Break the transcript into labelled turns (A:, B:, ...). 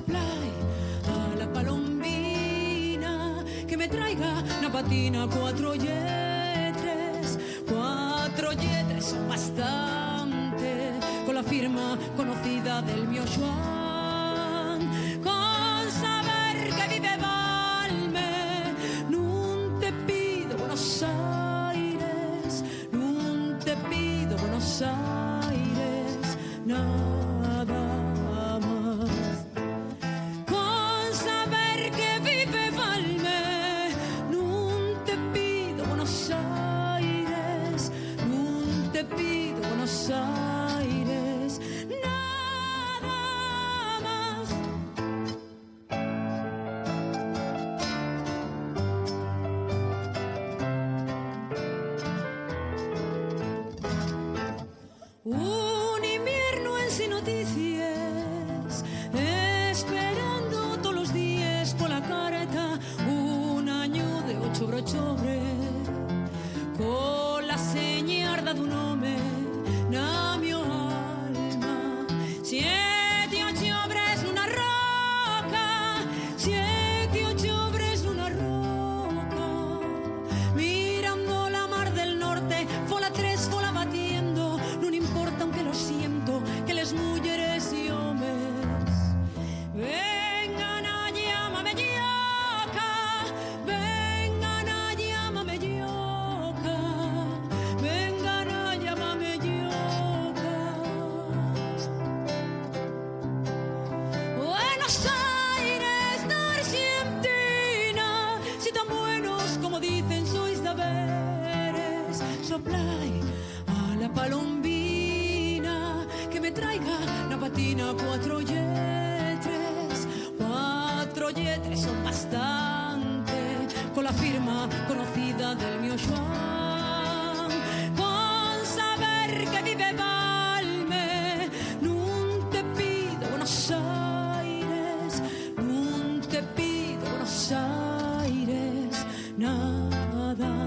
A: soplai a la palombina que me traiga una patina, 4 lletres son bastante, con la firma conocida del mio Joan, con saber que vive Valme, non te pido Buenos Aires, non te pido Buenos Aires, nada más. Con saber que vive Valme, non te pido Buenos Aires, non te pido Buenos Aires, nada más. Un invierno en sin noticias, esperando todos los días por la carta un año de 8 brochobre, con la señarda d'un home na mio alma. 7 ochobres nuna roca, 7 ochobres nuna roca, mirando la mar del norte, fola 3, fola batiendo, non importa aunque lo siento, que les mujeres y hombres vengan a llámame yoca, vengan a llámame yoca, vengan a llámame yoca. Buenos Aires de Argentina, si tan buenos como dicen sois de veres, soplai a la palombina que me traiga una patina, 4 lletres son bastante, con la firma conocida del mio Joan, con saber que vive Valme, non te pido Buenos Aires, non te pido Buenos Aires, nada